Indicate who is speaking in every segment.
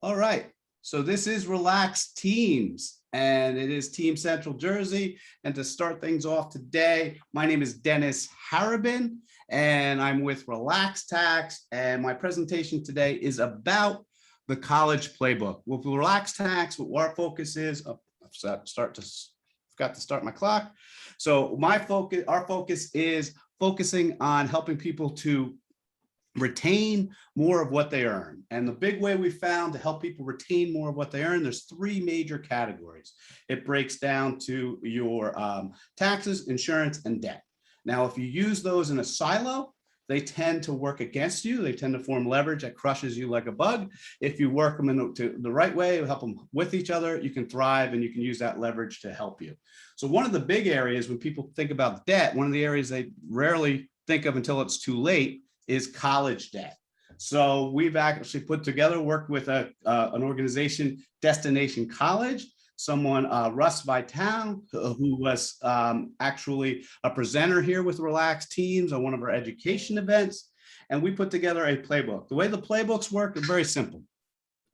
Speaker 1: All right. So this is Relax Teams, and it is Team Central Jersey. And to start things off today, my name is Dennis Harabin, and I'm with Relax Tax. And my presentation today is about the college playbook. With Relax Tax, what our focus is, forgot to start my clock. So our focus is focusing on helping people to retain more of what they earn. And the big way we found to help people retain more of what they earn, there's three major categories. It breaks down to your taxes, insurance, and debt. Now, if you use those in a silo, they tend to work against you. They tend to form leverage that crushes you like a bug. If you work them in the right way, help them with each other, you can thrive and you can use that leverage to help you. So one of the big areas when people think about debt, one of the areas they rarely think of until it's too late is college debt. So we've actually worked with an organization, Destination College, someone, Russ Vitale, who was actually a presenter here with Relax Teams on one of our education events. And we put together a playbook. The way the playbooks work is very simple.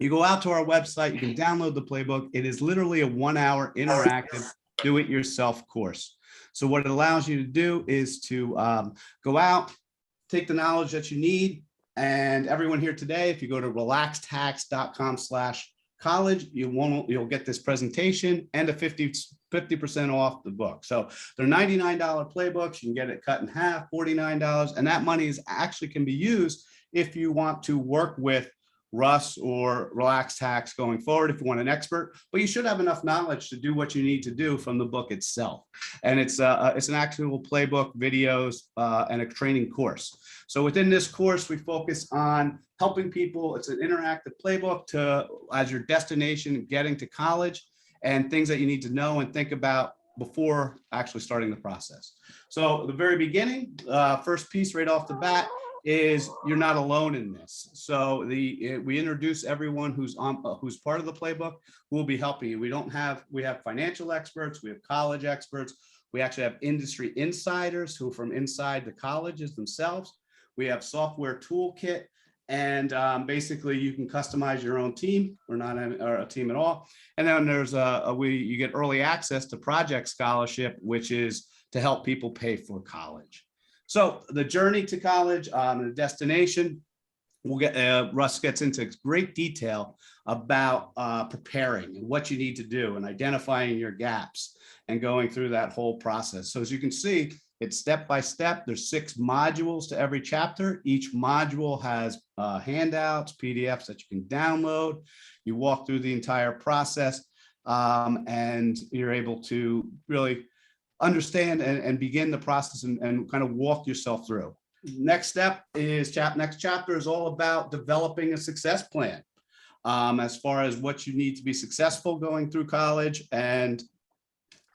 Speaker 1: You go out to our website, you can download the playbook. It is literally a 1-hour interactive do-it-yourself course. So what it allows you to do is to go out, take the knowledge that you need. And everyone here today, if you go to relaxtax.com/college, you'll get this presentation and a 50% off the book. So they're $99 playbooks. You can get it cut in half, $49. And that money can be used if you want to work with Russ or Relax Tax going forward if you want an expert, but you should have enough knowledge to do what you need to do from the book itself. And it's an actual playbook, videos, and a training course. So within this course, we focus on helping people. It's an interactive playbook as your destination, getting to college, and things that you need to know and think about before actually starting the process. So the very beginning, first piece right off the bat, is you're not alone in this. So we introduce everyone who's part of the playbook who will be helping you. We have financial experts, we have college experts, we actually have industry insiders who are from inside the colleges themselves. We have software toolkit, and basically you can customize your own team. We're not a team at all. And then there's you get early access to Project Scholarship, which is to help people pay for college. So the journey to college, the destination, Russ gets into great detail about preparing and what you need to do and identifying your gaps and going through that whole process. So as you can see, it's step by step. There's 6 modules to every chapter. Each module has handouts, PDFs that you can download. You walk through the entire process, and you're able to really understand and begin the process and kind of walk yourself through. Next step is next chapter is all about developing a success plan, as far as what you need to be successful going through college and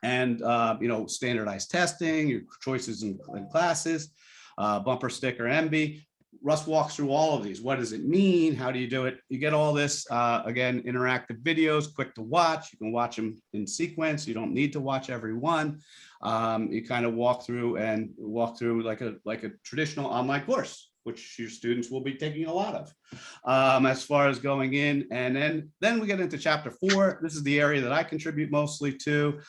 Speaker 1: standardized testing, your choices in classes, bumper sticker, MB. Russ walks through all of these. What does it mean? How do you do it? You get all this, again, interactive videos, quick to watch. You can watch them in sequence. You don't need to watch every one. You kind of walk through like a traditional online course, which your students will be taking a lot of, as far as going in. And then we get into chapter 4. This is the area that I contribute mostly to.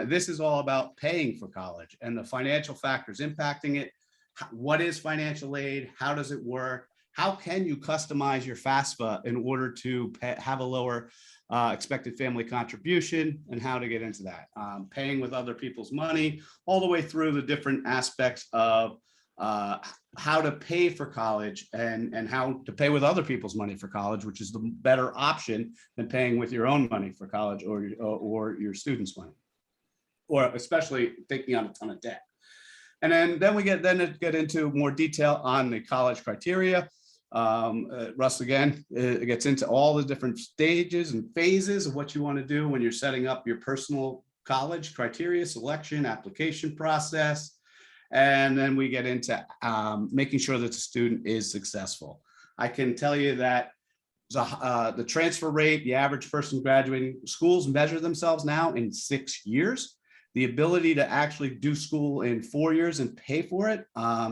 Speaker 1: This is all about paying for college and the financial factors impacting it. What is financial aid? How does it work? How can you customize your FAFSA in order to have a lower expected family contribution, and how to get into that? Paying with other people's money, all the way through the different aspects of how to pay for college and how to pay with other people's money for college, which is the better option than paying with your own money for college or your students' money, or especially taking on a ton of debt. And then we get into more detail on the college criteria. Russ again gets into all the different stages and phases of what you want to do when you're setting up your personal college criteria, selection, application process. And then we get into making sure that the student is successful. I can tell you that the transfer rate, the average person graduating schools measure themselves now in 6 years. The ability to actually do school in 4 years and pay for it.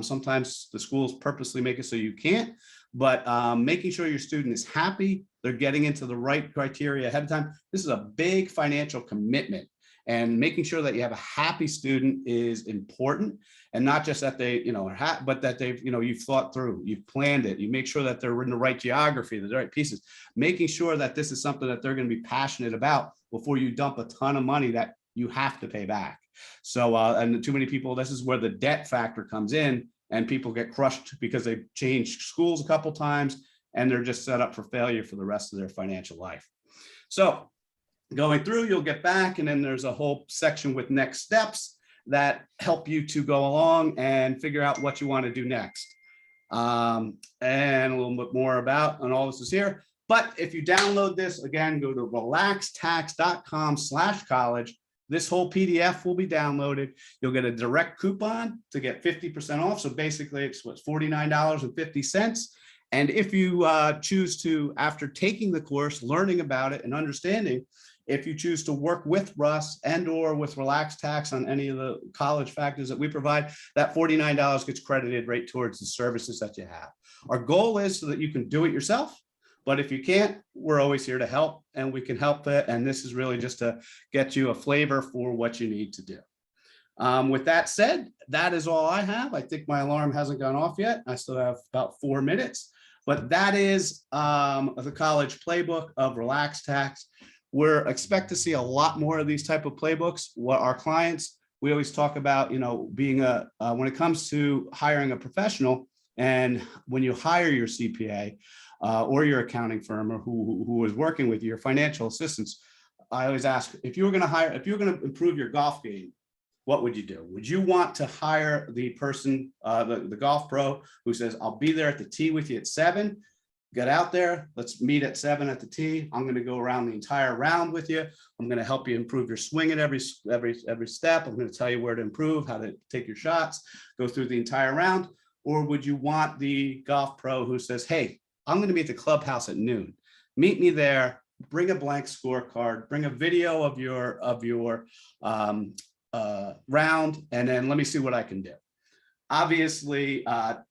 Speaker 1: Sometimes the schools purposely make it so you can't, but making sure your student is happy, they're getting into the right criteria ahead of time. This is a big financial commitment, and making sure that you have a happy student is important. And not just that they, are but that they've, you've thought through, you've planned it, you make sure that they're in the right geography, the right pieces, making sure that this is something that they're going to be passionate about before you dump a ton of money that you have to pay back. So, and too many people, this is where the debt factor comes in, and people get crushed because they've changed schools a couple times and they're just set up for failure for the rest of their financial life. So going through, you'll get back, and then there's a whole section with next steps that help you to go along and figure out what you want to do next. And a little bit more about, and all this is here. But if you download this, again, go to relaxtax.com/college. This whole PDF will be downloaded. You'll get a direct coupon to get 50% off. So basically it's what's $49.50. And if you choose to, after taking the course, learning about it and understanding, if you choose to work with Russ and or with Relax Tax on any of the college factors that we provide, that $49 gets credited right towards the services that you have. Our goal is so that you can do it yourself. But if you can't, we're always here to help, and we can help it. And this is really just to get you a flavor for what you need to do. With that said, that is all I have. I think my alarm hasn't gone off yet. I still have about 4 minutes, but that is the college playbook of Relax Tax. We're expect to see a lot more of these type of playbooks. What our clients, we always talk about, being when it comes to hiring a professional, and when you hire your CPA, or your accounting firm, or who is working with you, your financial assistants, I always ask, if you were going to improve your golf game, what would you do? Would you want to hire the person, the golf pro who says, I'll be there at the tee with you at 7, get out there, let's meet at 7 at the tee. I'm going to go around the entire round with you. I'm going to help you improve your swing at every step. I'm going to tell you where to improve, how to take your shots, go through the entire round. Or would you want the golf pro who says, hey, I'm going to be at the clubhouse at noon. Meet me there. Bring a blank scorecard. Bring a video of your round, and then let me see what I can do. Obviously,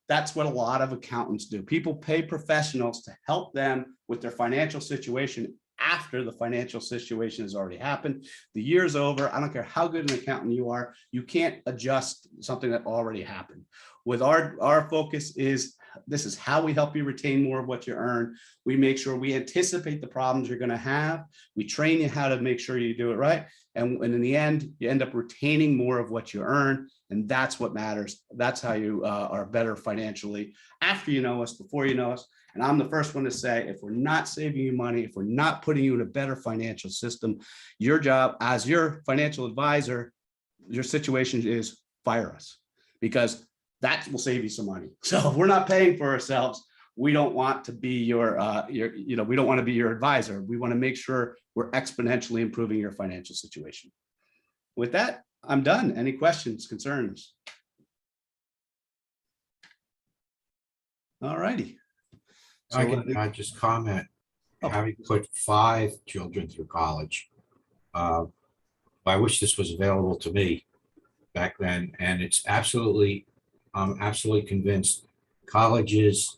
Speaker 1: that's what a lot of accountants do. People pay professionals to help them with their financial situation after the financial situation has already happened. The year's over. I don't care how good an accountant you are. You can't adjust something that already happened. With our focus is, this is how we help you retain more of what you earn. We make sure we anticipate the problems you're going to have. We train you how to make sure you do it right. And in the end, you end up retaining more of what you earn. And that's what matters. That's how you are better financially after you know us, before you know us. And I'm the first one to say, if we're not saving you money, if we're not putting you in a better financial system, your job as your financial advisor, your situation is fire us, because that will save you some money. So if we're not paying for ourselves, we don't want to be we don't want to be your advisor. We want to make sure we're exponentially improving your financial situation. With that, I'm done. Any questions, concerns? All righty. So
Speaker 2: I can just comment. Having put 5 children through college, I wish this was available to me back then, and it's absolutely, I'm absolutely convinced colleges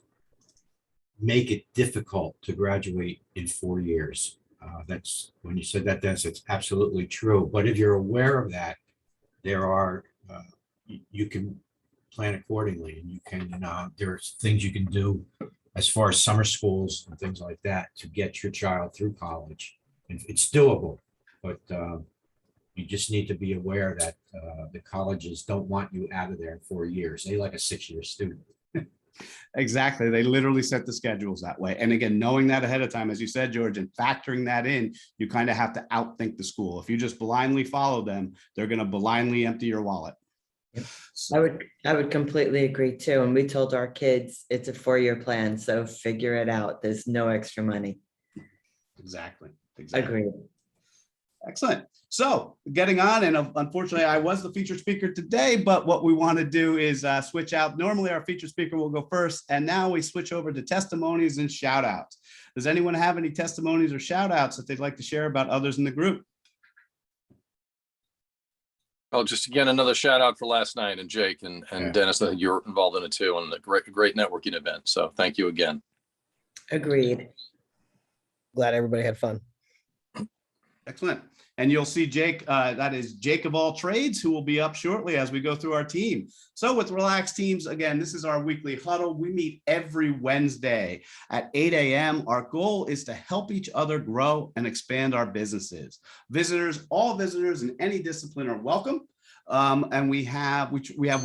Speaker 2: make it difficult to graduate in 4 years. That's when you said that, that's absolutely true. But if you're aware of that, there are you can plan accordingly, and you can there's things you can do as far as summer schools and things like that to get your child through college. And it's doable, but you just need to be aware that the colleges don't want you out of there in 4 years. They like a 6-year student.
Speaker 1: Exactly. They literally set the schedules that way. And again, knowing that ahead of time, as you said, George, and factoring that in, you kind of have to outthink the school. If you just blindly follow them, they're going to blindly empty your wallet.
Speaker 3: So, I would completely agree too. And we told our kids it's a 4-year plan, so figure it out. There's no extra money.
Speaker 1: Exactly.
Speaker 3: Agreed.
Speaker 1: Excellent. So getting on, and unfortunately I was the featured speaker today, but what we want to do is switch out. Normally our featured speaker will go first, and now we switch over to testimonies and shout outs. Does anyone have any testimonies or shout outs that they'd like to share about others in the group?
Speaker 4: Oh, just again, another shout out for last night, and Jake and
Speaker 2: Yeah.
Speaker 4: Dennis, that you're involved in it too, and a great networking event. So thank you again.
Speaker 3: Agreed.
Speaker 5: glad everybody had fun.
Speaker 1: Excellent. And you'll see Jake, that is Jake of all trades, who will be up shortly as we go through our team. So with Relaxed Teams, again, this is our weekly huddle. We meet every Wednesday at 8 a.m. Our goal is to help each other grow and expand our businesses. Visitors, all visitors in any discipline are welcome. And we have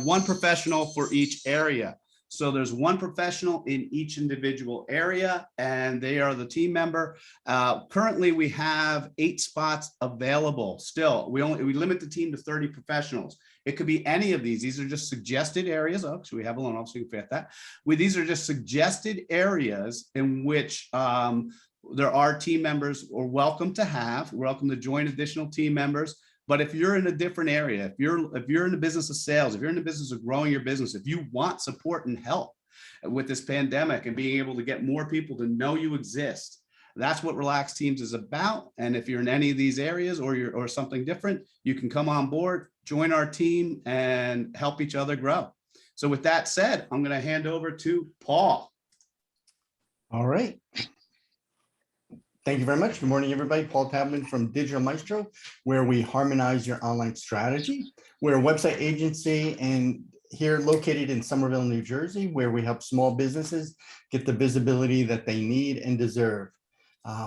Speaker 1: one professional for each area. So there's one professional in each individual area, and they are the team member. Currently, we have 8 spots available. Still, we limit the team to 30 professionals. It could be any of these. These are just suggested areas. Oh, so we have a loan officer, you can forget that. These are just suggested areas in which there are team members are welcome to join additional team members. But if you're in a different area, if you're in the business of sales, if you're in the business of growing your business, if you want support and help with this pandemic and being able to get more people to know you exist, that's what Relaxed Teams is about. And if you're in any of these areas or something different, you can come on board, join our team, and help each other grow. So with that said, I'm going to hand over to Paul.
Speaker 6: All right. Thank you very much. Good morning, everybody. Paul Tabman from Digital Maestro, where we harmonize your online strategy. We're a website agency and here located in Somerville, New Jersey, where we help small businesses get the visibility that they need and deserve.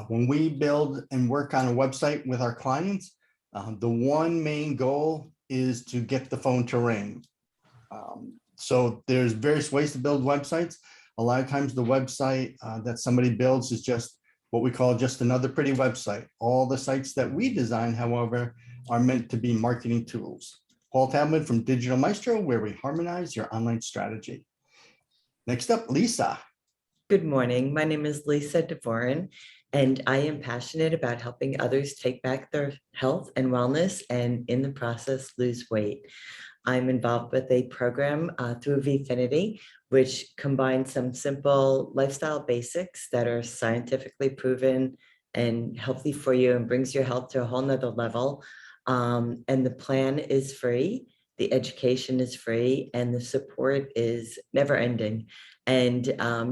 Speaker 6: When we build and work on a website with our clients, the one main goal is to get the phone to ring. So there's various ways to build websites. A lot of times the website that somebody builds is just what we call just another pretty website. All the sites that we design, however, are meant to be marketing tools. Paul Tabman from Digital Maestro, where we harmonize your online strategy. Next up, Lisa.
Speaker 3: Good morning. My name is Lisa Dvorin, and I am passionate about helping others take back their health and wellness and in the process lose weight. I'm involved with a program through Vfinity, which combines some simple lifestyle basics that are scientifically proven and healthy for you and brings your health to a whole nother level. And the plan is free, the education is free, and the support is never ending. And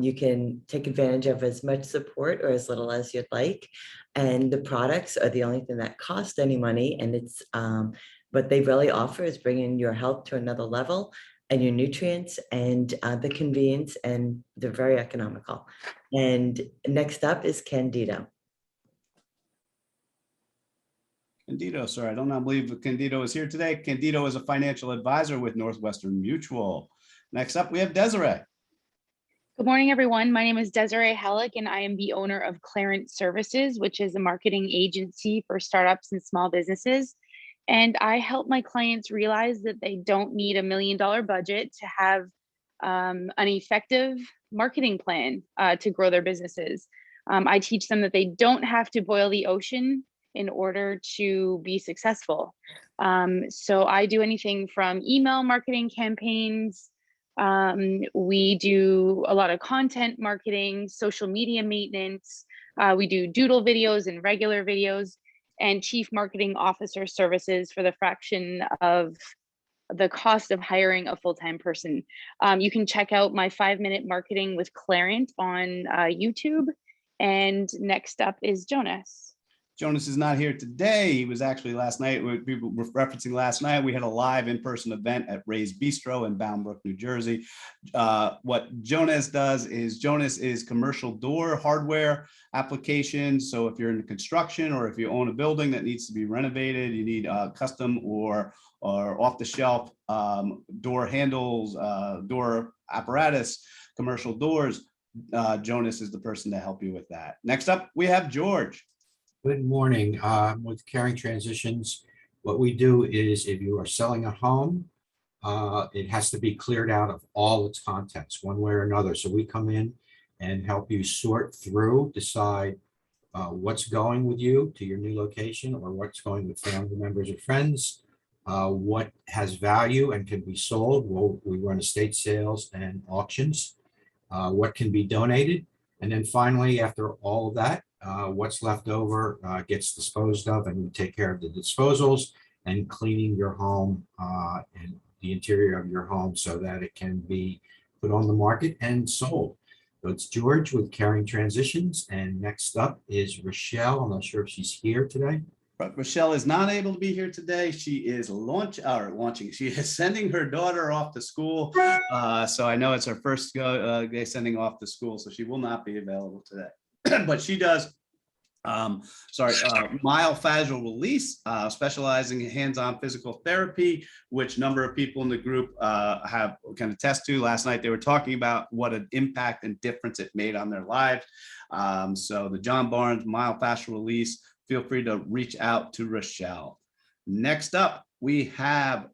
Speaker 3: you can take advantage of as much support or as little as you'd like. And the products are the only thing that cost any money. And it's what they really offer is bringing your health to another level and your nutrients and the convenience, and they're very economical. And next up is Candido.
Speaker 1: Candido, sir, I do not believe Candido is here today. Candido is a financial advisor with Northwestern Mutual. Next up, we have Desiree.
Speaker 7: Good morning, everyone. My name is Desiree Halleck, and I am the owner of Clarence Services, which is a marketing agency for startups and small businesses. And I help my clients realize that they don't need $1 million budget to have an effective marketing plan to grow their businesses. I teach them that they don't have to boil the ocean in order to be successful. So I do anything from email marketing campaigns. We do a lot of content marketing, social media maintenance. We do doodle videos and regular videos, and chief marketing officer services for the fraction of the cost of hiring a full-time person. You can check out my 5-minute marketing with Clarent on YouTube. And next up is Jonas.
Speaker 1: Jonas is not here today. He was actually last night. People were referencing last night. We had a live in-person event at Ray's Bistro in Bound Brook, New Jersey. What Jonas does is Jonas is commercial door hardware applications. So if you're in construction or if you own a building that needs to be renovated, you need custom or off-the-shelf door handles, door apparatus, commercial doors. Jonas is the person to help you with that. Next up, we have George.
Speaker 2: Good morning. With Caring Transitions, what we do is if you are selling a home, it has to be cleared out of all its contents one way or another. So we come in and help you sort through, decide what's going with you to your new location or what's going with family members or friends, what has value and can be sold. We run estate sales and auctions, what can be donated. And then finally, after all of that, what's left over gets disposed of, and we take care of the disposals and cleaning your home and the interior of your home so that it can be put on the market and sold. So it's George with Caring Transitions, and next up is Rochelle. I'm not sure if she's here today.
Speaker 1: But Rochelle is not able to be here today. She is launching. She is sending her daughter off to school. So I know it's her first day sending off to school, so she will not be available today. But she does myofascial release, specializing in hands-on physical therapy, which number of people in the group can attest to. Last night, they were talking about what an impact and difference it made on their lives. So the John Barnes myofascial release, feel free to reach out to Rochelle. Next up, we have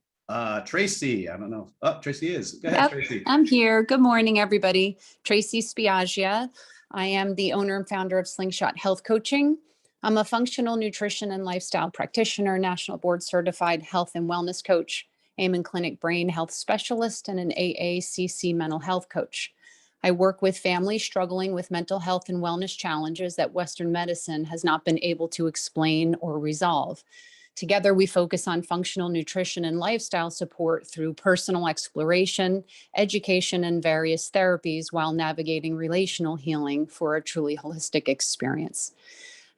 Speaker 1: Tracy. I don't know. Oh, Tracy is. Go ahead,
Speaker 5: Yep,
Speaker 1: Tracy.
Speaker 5: I'm here. Good morning, everybody. Tracy Spiaggia. I am the owner and founder of Slingshot Health Coaching. I'm a functional nutrition and lifestyle practitioner, national board certified health and wellness coach, Amen Clinic brain health specialist, and an AACC mental health coach. I work with families struggling with mental health and wellness challenges that Western medicine has not been able to explain or resolve. Together, we focus on functional nutrition and lifestyle support through personal exploration, education, and various therapies while navigating relational healing for a truly holistic experience.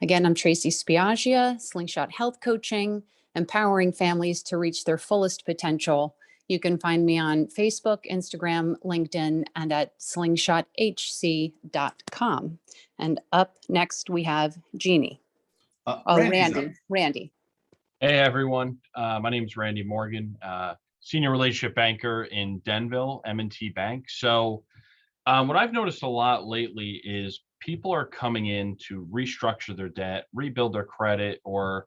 Speaker 5: Again, I'm Tracy Spiaggia, Slingshot Health Coaching, empowering families to reach their fullest potential. You can find me on Facebook, Instagram, LinkedIn, and at slingshothc.com. And up next, we have Jeannie. Randy.
Speaker 8: Hey everyone, my name is Randy Morgan, senior relationship banker in Denville, M&T Bank. So what I've noticed a lot lately is people are coming in to restructure their debt, rebuild their credit, or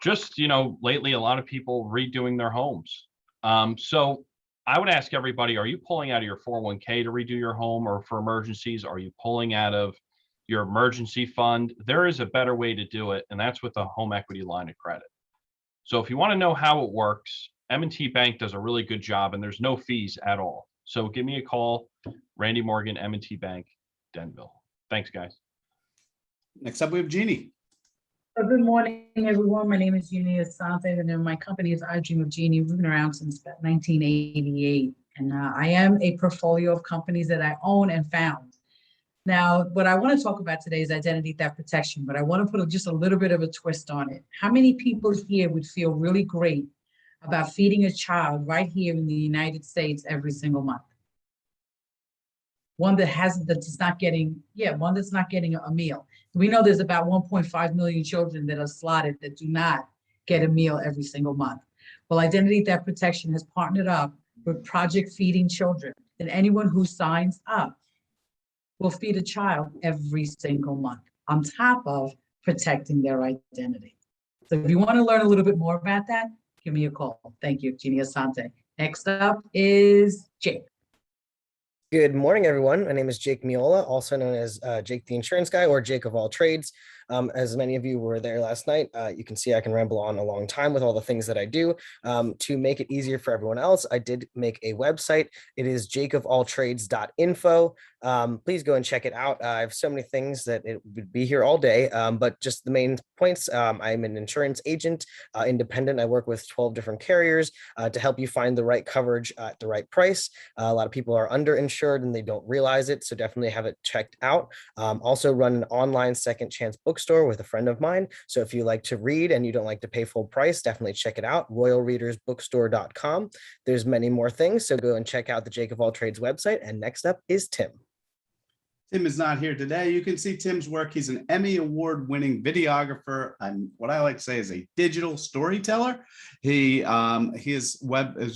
Speaker 8: just, lately a lot of people redoing their homes. So I would ask everybody, are you pulling out of your 401k to redo your home, or for emergencies, are you pulling out of your emergency fund? There is a better way to do it, and that's with a home equity line of credit. So if you want to know how it works, M&T Bank does a really good job, and there's no fees at all. So give me a call, Randy Morgan, M&T Bank, Denville. Thanks, guys.
Speaker 1: Next up, we have Jeannie.
Speaker 9: Good morning, everyone. My name is Jeannie Asante, and then my company is I Dream of Jeannie. We've been around since 1988, and I am a portfolio of companies that I own and found. Now, what I want to talk about today is identity theft protection, but I want to put just a little bit of a twist on it. How many people here would feel really great about feeding a child right here in the United States every single month? One that's not getting a meal. We know there's about 1.5 million children that are slotted that do not get a meal every single month. Well, Identity Theft Protection has partnered up with Project Feeding Children, and anyone who signs up will feed a child every single month on top of protecting their identity. So if you want to learn a little bit more about that, give me a call. Thank you, Jeannie Asante. Next up is Jake.
Speaker 10: Good morning, everyone. My name is Jake Miola, also known as Jake the Insurance Guy, or Jake of all trades. As many of you were there last night, you can see I can ramble on a long time with all the things that I do. To make it easier for everyone else, I did make a website. It is jakeofalltrades.info. Please go and check it out. I have so many things that it would be here all day, but just the main points. I'm an insurance agent, independent. I work with 12 different carriers to help you find the right coverage at the right price. A lot of people are underinsured and they don't realize it, so definitely have it checked out. Also run an online second chance bookstore with a friend of mine. So if you like to read and you don't like to pay full price, definitely check it out, royalreadersbookstore.com. There's many more things, so go and check out the Jake of All Trades website. And next up is Tim.
Speaker 1: Tim is not here today. You can see Tim's work. He's an Emmy Award-winning videographer and what I like to say is a digital storyteller. His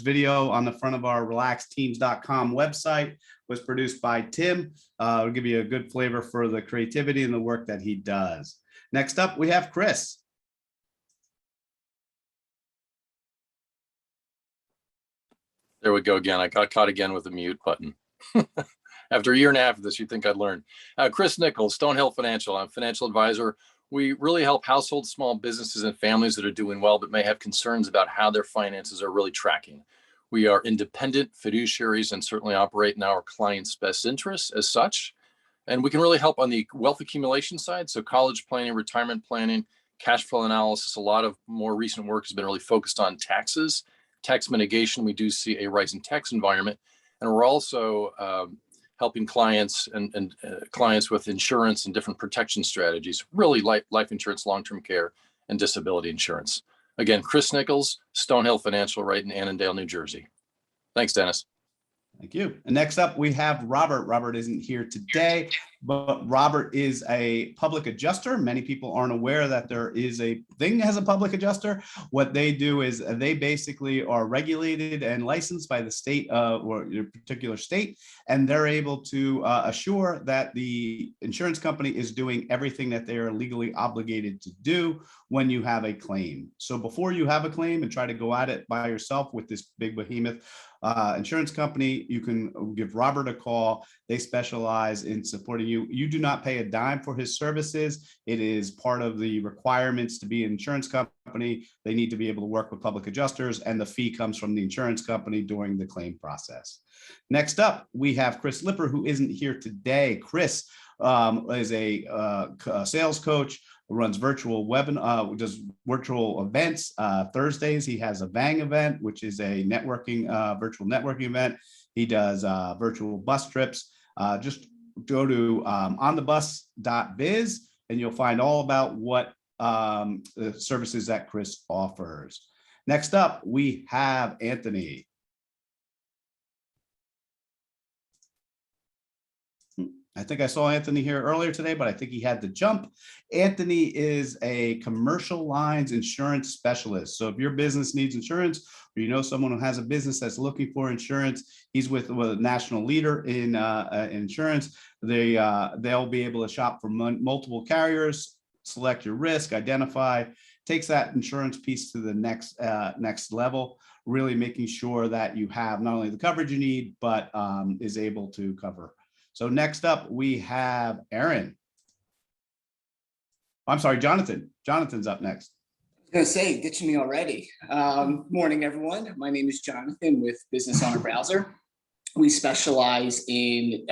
Speaker 1: video on the front of our relaxedteams.com website was produced by Tim. It'll give you a good flavor for the creativity and the work that he does. Next up, we have Chris.
Speaker 4: There we go again. I got caught again with the mute button. After a year and a half of this, you'd think I'd learn. Chris Nichols, Stonehill Financial. I'm a financial advisor. We really help households, small businesses, and families that are doing well but may have concerns about how their finances are really tracking. We are independent fiduciaries and certainly operate in our clients' best interests as such. And we can really help on the wealth accumulation side. So college planning, retirement planning, cash flow analysis. A lot of more recent work has been really focused on taxes, tax mitigation. We do see a rising tax environment. And we're also helping clients and clients with insurance and different protection strategies, really life insurance, long-term care, and disability insurance. Again, Chris Nichols, Stonehill Financial, right in Annandale, New Jersey. Thanks, Dennis.
Speaker 1: Thank you. And next up, we have Robert. Robert isn't here today, but Robert is a public adjuster. Many people aren't aware that there is a thing as a public adjuster. What they do is they basically are regulated and licensed by the state or your particular state, and they're able to assure that the insurance company is doing everything that they are legally obligated to do when you have a claim. So before you have a claim and try to go at it by yourself with this big behemoth insurance company, you can give Robert a call. They specialize in supporting you. You do not pay a dime for his services. It is part of the requirements to be an insurance company. They need to be able to work with public adjusters, and the fee comes from the insurance company during the claim process. Next up, we have Chris Lipper, who isn't here today. Chris is a sales coach, runs virtual webinar, does virtual events. Thursdays, he has a Bang event, which is a networking, virtual networking event. He does virtual bus trips. Just go to onthebus.biz and you'll find all about what the services that Chris offers. Next up, we have Anthony. I think I saw Anthony here earlier today, but I think he had to jump. Anthony is a commercial lines insurance specialist. So if your business needs insurance, or you know someone who has a business that's looking for insurance, he's with a national leader in insurance. They'll be able to shop for multiple carriers, select your risk, identify, takes that insurance piece to the next level, really making sure that you have not only the coverage you need, but is able to cover. So next up, we have Aaron. I'm sorry, Jonathan. Jonathan's up next.
Speaker 11: I was gonna say, ditching me already. Morning, everyone. My name is Jonathan with Business Owner Browser. We specialize in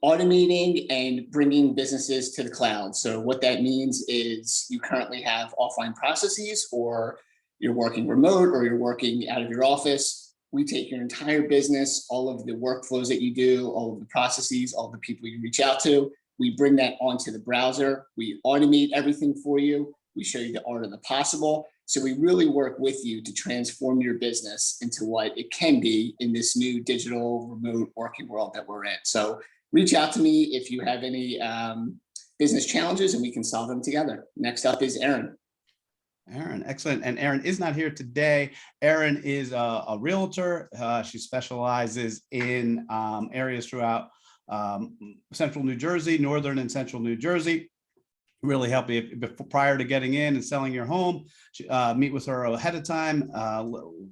Speaker 11: automating and bringing businesses to the cloud. So what that means is you currently have offline processes, or you're working remote, or you're working out of your office. We take your entire business, all of the workflows that you do, all of the processes, all the people you reach out to. We bring that onto the browser. We automate everything for you. We show you the art of the possible. So we really work with you to transform your business into what it can be in this new digital remote working world that we're in. So reach out to me if you have any business challenges, and we can solve them together. Next up is Aaron.
Speaker 1: Aaron, excellent. And Aaron is not here today. Aaron is a realtor. She specializes in areas throughout central New Jersey, northern and central New Jersey. Really help you prior to getting in and selling your home. Meet with her ahead of time,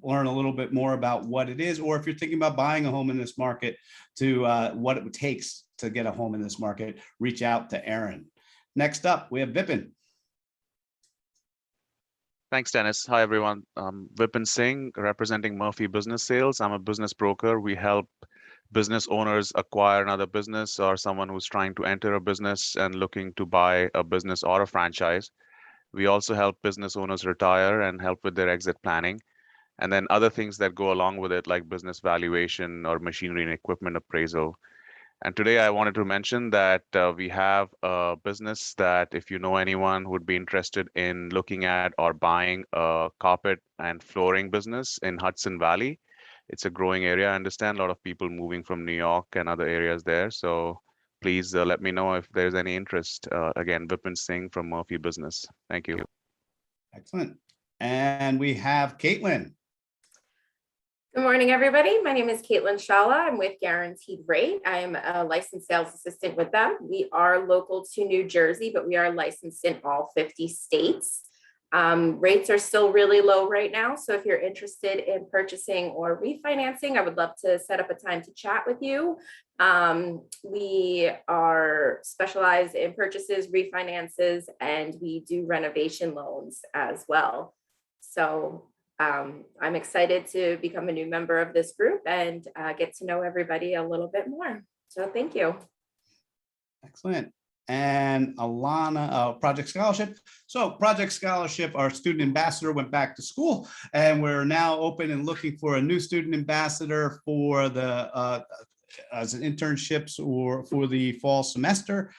Speaker 1: learn a little bit more about what it is, or if you're thinking about buying a home in this market, to what it takes to get a home in this market, reach out to Aaron. Next up, we have Vipin.
Speaker 12: Thanks, Dennis. Hi, everyone. Vipin Singh, representing Murphy Business Sales. I'm a business broker. We help business owners acquire another business, or someone who's trying to enter a business and looking to buy a business or a franchise. We also help business owners retire and help with their exit planning, and then other things that go along with it, like business valuation or machinery and equipment appraisal. And today I wanted to mention that we have a business that, if you know anyone who would be interested in looking at or buying a carpet and flooring business in Hudson Valley. It's a growing area. I understand a lot of people moving from New York and other areas there. So please let me know if there's any interest. Again, Vipin Singh from Murphy Business. Thank you.
Speaker 1: Excellent. And we have Caitlin.
Speaker 13: Good morning, everybody. My name is Caitlin Shala. I'm with Guaranteed Rate. I am a licensed sales assistant with them. We are local to New Jersey, but we are licensed in all 50 states. Rates are still really low right now. So if you're interested in purchasing or refinancing, I would love to set up a time to chat with you. We are specialized in purchases, refinances, and we do renovation loans as well. So I'm excited to become a new member of this group and get to know everybody a little bit more. So thank you.
Speaker 1: Excellent. And Alana, Project Scholarship. So Project Scholarship, our student ambassador went back to school, and we're now open and looking for a new student ambassador for the as internships or for the fall semester.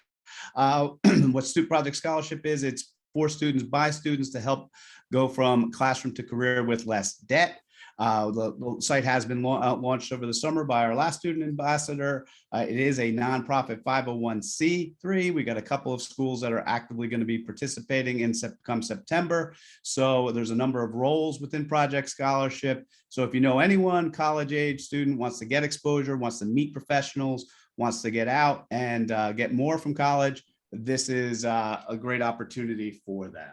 Speaker 1: What Student Project Scholarship is, it's for students by students to help go from classroom to career with less debt. The site has been launched over the summer by our last student ambassador. It is a nonprofit 501c3. We got a couple of schools that are actively going to be participating in come September. So there's a number of roles within Project Scholarship. So if you know anyone, college age student wants to get exposure, wants to meet professionals, wants to get out and get more from college, this is a great opportunity for them.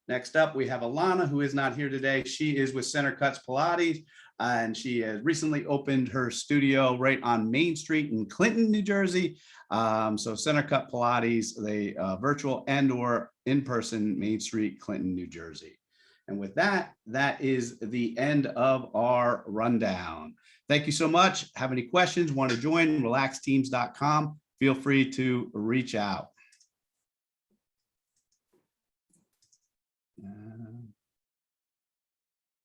Speaker 1: Next up, we have Alana, who is not here today. She is with Center Cuts Pilates, and she has recently opened her studio right on Main Street in Clinton, New Jersey. So Center Cut Pilates, the virtual and or in-person Main Street, Clinton, New Jersey. And with that, that is the end of our rundown. Thank you so much. Have any questions, want to join, relaxteams.com. Feel free to reach out.